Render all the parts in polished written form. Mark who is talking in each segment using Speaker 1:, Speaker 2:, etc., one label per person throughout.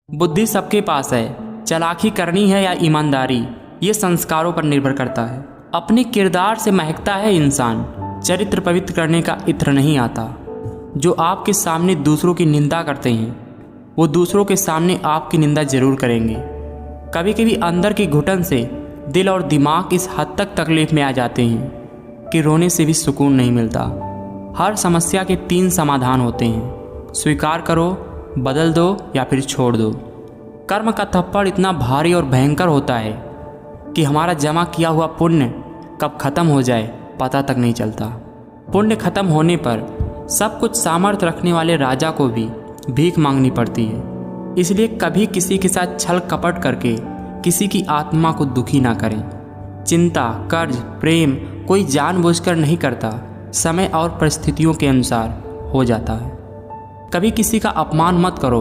Speaker 1: बुद्धि सबके पास है, चालाकी करनी है या ईमानदारी, ये संस्कारों पर निर्भर करता है। अपने किरदार से महकता है इंसान, चरित्र पवित्र करने का इत्र नहीं आता। जो आपके सामने दूसरों की निंदा करते हैं वो दूसरों के सामने आपकी निंदा जरूर करेंगे। कभी कभी अंदर की घुटन से दिल और दिमाग इस हद तक तकलीफ में आ जाते हैं कि रोने से भी सुकून नहीं मिलता। हर समस्या के 3 समाधान होते हैं, स्वीकार करो, बदल दो या फिर छोड़ दो। कर्म का थप्पड़ इतना भारी और भयंकर होता है कि हमारा जमा किया हुआ पुण्य कब खत्म हो जाए पता तक नहीं चलता। पुण्य खत्म होने पर सब कुछ सामर्थ्य रखने वाले राजा को भी भीख मांगनी पड़ती है। इसलिए कभी किसी के साथ छल कपट करके किसी की आत्मा को दुखी ना करें। चिंता, कर्ज, प्रेम कोई जानबूझकर नहीं करता, समय और परिस्थितियों के अनुसार हो जाता है। कभी किसी का अपमान मत करो।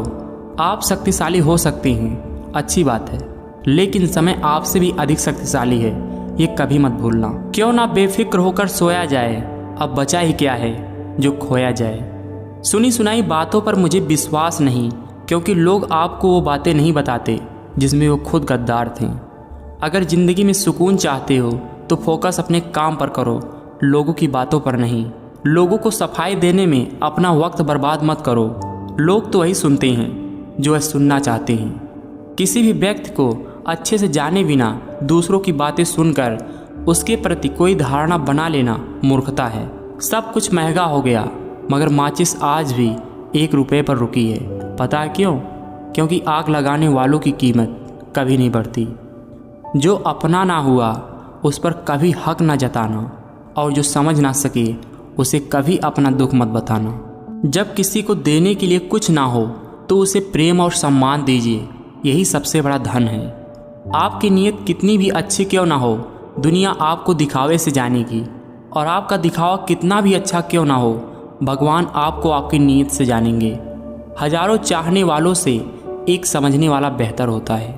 Speaker 1: आप शक्तिशाली हो सकते हैं, अच्छी बात है, लेकिन समय आपसे भी अधिक शक्तिशाली है, ये कभी मत भूलना। क्यों ना बेफिक्र होकर सोया जाए, अब बचा ही क्या है जो खोया जाए। सुनी सुनाई बातों पर मुझे विश्वास नहीं, क्योंकि लोग आपको वो बातें नहीं बताते जिसमें वो खुद गद्दार थे। अगर ज़िंदगी में सुकून चाहते हो तो फोकस अपने काम पर करो, लोगों की बातों पर नहीं। लोगों को सफाई देने में अपना वक्त बर्बाद मत करो। लोग तो वही सुनते हैं जो वह सुनना चाहते हैं। किसी भी व्यक्ति को अच्छे से जाने बिना दूसरों की बातें सुनकर उसके प्रति कोई धारणा बना लेना मूर्खता है। सब कुछ महंगा हो गया, मगर माचिस आज भी 1 रुपये पर रुकी है। पता है क्यों? क्योंकि आग लगाने वालों की कीमत कभी नहीं बढ़ती। जो अपना ना हुआ उस पर कभी हक ना जताना, और जो समझ ना सके उसे कभी अपना दुख मत बताना। जब किसी को देने के लिए कुछ ना हो तो उसे प्रेम और सम्मान दीजिए, यही सबसे बड़ा धन है। आपकी नीयत कितनी भी अच्छी क्यों ना हो, दुनिया आपको दिखावे से जानेगी, और आपका दिखावा कितना भी अच्छा क्यों ना हो, भगवान आपको आपकी नीयत से जानेंगे। हजारों चाहने वालों से एक समझने वाला बेहतर होता है।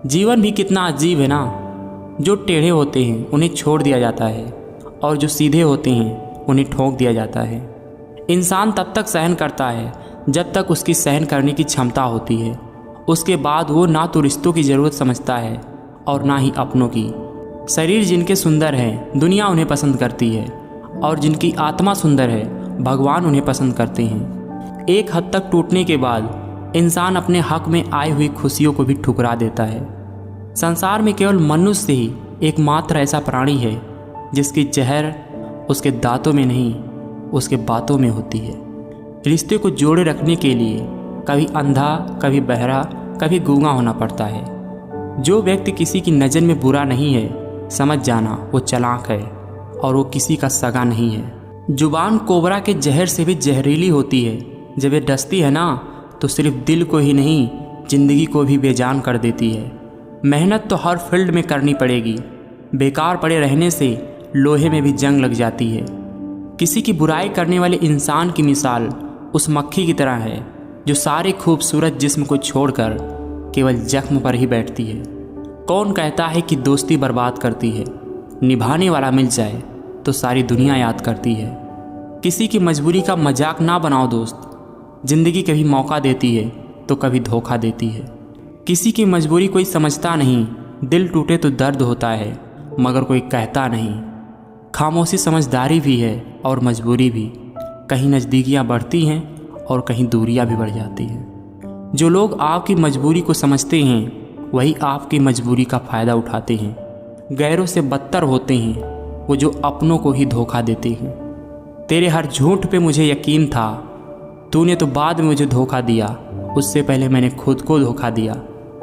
Speaker 1: जीवन भी कितना अजीब है ना। जो टेढ़े होते हैं उन्हें छोड़ दिया जाता है, और जो सीधे होते हैं उन्हें ठोक दिया जाता है। इंसान तब तक सहन करता है जब तक उसकी सहन करने की क्षमता होती है। उसके बाद वो ना तो रिश्तों की ज़रूरत समझता है और ना ही अपनों की। शरीर जिनके सुंदर है दुनिया उन्हें पसंद करती है, और जिनकी आत्मा सुंदर है भगवान उन्हें पसंद करते हैं। एक हद तक टूटने के बाद इंसान अपने हक में आई हुई खुशियों को भी ठुकरा देता है। संसार में केवल मनुष्य ही एकमात्र ऐसा प्राणी है जिसकी जहर उसके दांतों में नहीं, उसके बातों में होती है। रिश्ते को जोड़े रखने के लिए कभी अंधा, कभी बहरा, कभी गूंगा होना पड़ता है। जो व्यक्ति किसी की नज़र में बुरा नहीं है, समझ जाना वो चालाक है, और वो किसी का सगा नहीं है। जुबान कोबरा के जहर से भी जहरीली होती है। जब ये डसती है ना तो सिर्फ दिल को ही नहीं, जिंदगी को भी बेजान कर देती है। मेहनत तो हर फील्ड में करनी पड़ेगी। बेकार पड़े रहने से लोहे में भी जंग लग जाती है। किसी की बुराई करने वाले इंसान की मिसाल उस मक्खी की तरह है जो सारे खूबसूरत जिस्म को छोड़कर केवल जख्म पर ही बैठती है। कौन कहता है कि दोस्ती बर्बाद करती है? निभाने वाला मिल जाए तो सारी दुनिया याद करती है। किसी की मजबूरी का मजाक ना बनाओ दोस्त। जिंदगी कभी मौका देती है तो कभी धोखा देती है। किसी की मजबूरी कोई समझता नहीं। दिल टूटे तो दर्द होता है, मगर कोई कहता नहीं। खामोशी समझदारी भी है और मजबूरी भी। कहीं नज़दीकियाँ बढ़ती हैं और कहीं दूरियाँ भी बढ़ जाती हैं। जो लोग आपकी मजबूरी को समझते हैं वही आपकी मजबूरी का फ़ायदा उठाते हैं। गैरों से बदतर होते हैं वो जो अपनों को ही धोखा देते हैं। तेरे हर झूठ पे मुझे यकीन था, तूने तो बाद में मुझे धोखा दिया। उससे पहले मैंने खुद को धोखा दिया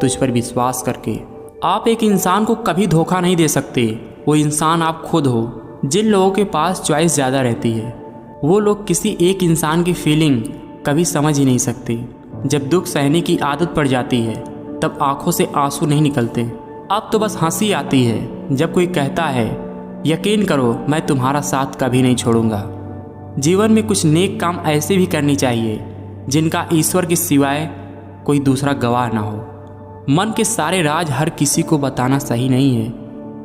Speaker 1: तुझ पर विश्वास करके। आप एक इंसान को कभी धोखा नहीं दे सकते। वो इंसान आप खुद हो। जिन लोगों के पास चॉइस ज़्यादा रहती है वो लोग किसी एक इंसान की फीलिंग कभी समझ ही नहीं सकते। जब दुख सहने की आदत पड़ जाती है तब आंखों से आंसू नहीं निकलते। अब तो बस हंसी आती है जब कोई कहता है यकीन करो मैं तुम्हारा साथ कभी नहीं छोड़ूंगा। जीवन में कुछ नेक काम ऐसे भी करनी चाहिए जिनका ईश्वर के सिवाय कोई दूसरा गवाह ना हो। मन के सारे राज हर किसी को बताना सही नहीं है,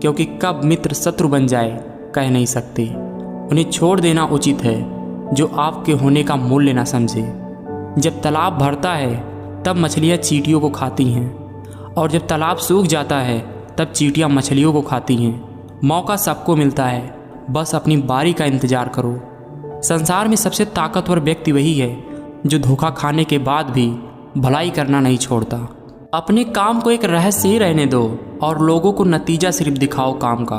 Speaker 1: क्योंकि कब मित्र शत्रु बन जाए कह नहीं सकते। उन्हें छोड़ देना उचित है जो आपके होने का मूल्य ना समझे। जब तालाब भरता है तब मछलियाँ चींटियों को खाती हैं, और जब तालाब सूख जाता है तब चींटियाँ मछलियों को खाती हैं। मौका सबको मिलता है, बस अपनी बारी का इंतज़ार करो। संसार में सबसे ताकतवर व्यक्ति वही है जो धोखा खाने के बाद भी भलाई करना नहीं छोड़ता। अपने काम को एक रहस्य ही रहने दो और लोगों को नतीजा सिर्फ दिखाओ काम का।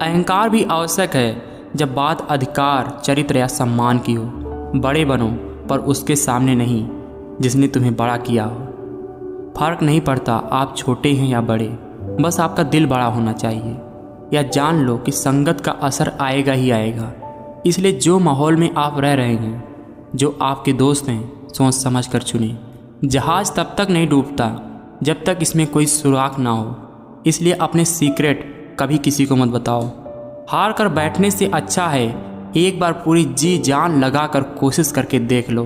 Speaker 1: अहंकार भी आवश्यक है जब बात अधिकार, चरित्र या सम्मान की हो। बड़े बनो पर उसके सामने नहीं जिसने तुम्हें बड़ा किया हो। फर्क नहीं पड़ता आप छोटे हैं या बड़े, बस आपका दिल बड़ा होना चाहिए। या जान लो कि संगत का असर आएगा ही आएगा। इसलिए जो माहौल में आप रह रहे हैं, जो आपके दोस्त हैं, सोच समझ कर चुने। जहाज़ तब तक नहीं डूबता जब तक इसमें कोई सुराख ना हो। इसलिए अपने सीक्रेट कभी किसी को मत बताओ। हार कर बैठने से अच्छा है एक बार पूरी जी जान लगा कर कोशिश करके देख लो।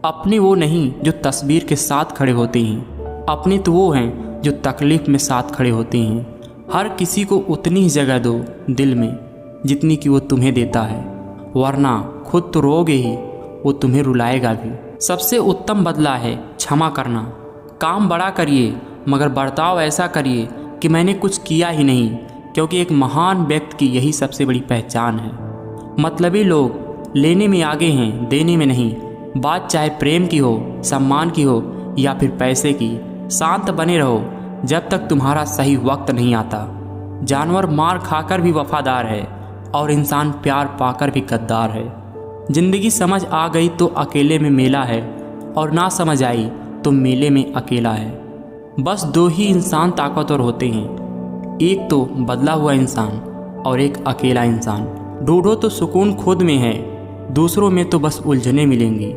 Speaker 1: अपने वो नहीं जो तस्वीर के साथ खड़े होते हैं, अपने तो वो हैं जो तकलीफ़ में साथ खड़े होते हैं। हर किसी को उतनी ही जगह दो दिल में जितनी कि वो तुम्हें देता है, वरना खुद तो रोगे ही, वो तुम्हें रुलाएगा भी। सबसे उत्तम बदला है क्षमा करना। काम बड़ा करिए मगर बर्ताव ऐसा करिए कि मैंने कुछ किया ही नहीं, क्योंकि एक महान व्यक्ति की यही सबसे बड़ी पहचान है। मतलबी लोग लेने में आगे हैं, देने में नहीं। बात चाहे प्रेम की हो, सम्मान की हो या फिर पैसे की, शांत बने रहो जब तक तुम्हारा सही वक्त नहीं आता। जानवर मार खाकर भी वफादार है और इंसान प्यार पाकर भी गद्दार है। जिंदगी समझ आ गई तो अकेले में मेला है, और ना समझ आई तो मेले में अकेला है। बस दो ही इंसान ताकतवर होते हैं, एक तो बदला हुआ इंसान और एक अकेला इंसान। ढूंढो तो सुकून खुद में है, दूसरों में तो बस उलझने मिलेंगी।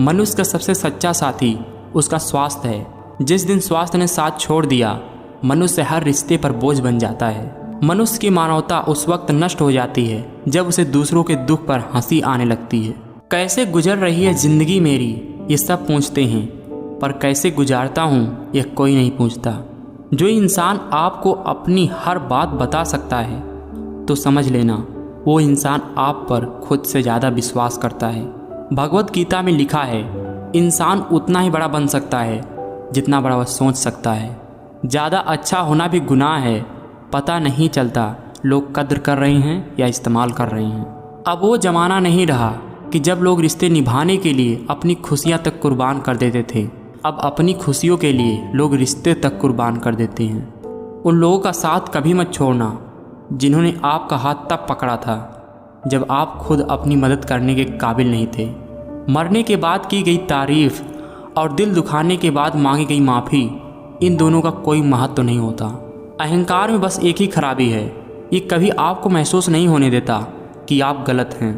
Speaker 1: मनुष्य का सबसे सच्चा साथी उसका स्वास्थ्य है। जिस दिन स्वास्थ्य ने साथ छोड़ दिया, मनुष्य हर रिश्ते पर बोझ बन जाता है। मनुष्य की मानवता उस वक्त नष्ट हो जाती है जब उसे दूसरों के दुख पर हंसी आने लगती है। कैसे गुजर रही है ज़िंदगी मेरी, ये सब पूछते हैं, पर कैसे गुजारता हूँ यह कोई नहीं पूछता। जो इंसान आपको अपनी हर बात बता सकता है तो समझ लेना वो इंसान आप पर खुद से ज़्यादा विश्वास करता है। भगवत गीता में लिखा है, इंसान उतना ही बड़ा बन सकता है जितना बड़ा वह सोच सकता है। ज़्यादा अच्छा होना भी गुनाह है, पता नहीं चलता लोग कद्र कर रहे हैं या इस्तेमाल कर रहे हैं। अब वो ज़माना नहीं रहा कि जब लोग रिश्ते निभाने के लिए अपनी खुशियाँ तक कुर्बान कर देते थे। अब अपनी खुशियों के लिए लोग रिश्ते तक कुर्बान कर देते हैं। उन लोगों का साथ कभी मत छोड़ना जिन्होंने आपका हाथ तब पकड़ा था जब आप खुद अपनी मदद करने के काबिल नहीं थे। मरने के बाद की गई तारीफ़ और दिल दुखाने के बाद मांगी गई माफ़ी, इन दोनों का कोई महत्व नहीं होता। अहंकार में बस एक ही खराबी है, ये कभी आपको महसूस नहीं होने देता कि आप गलत हैं।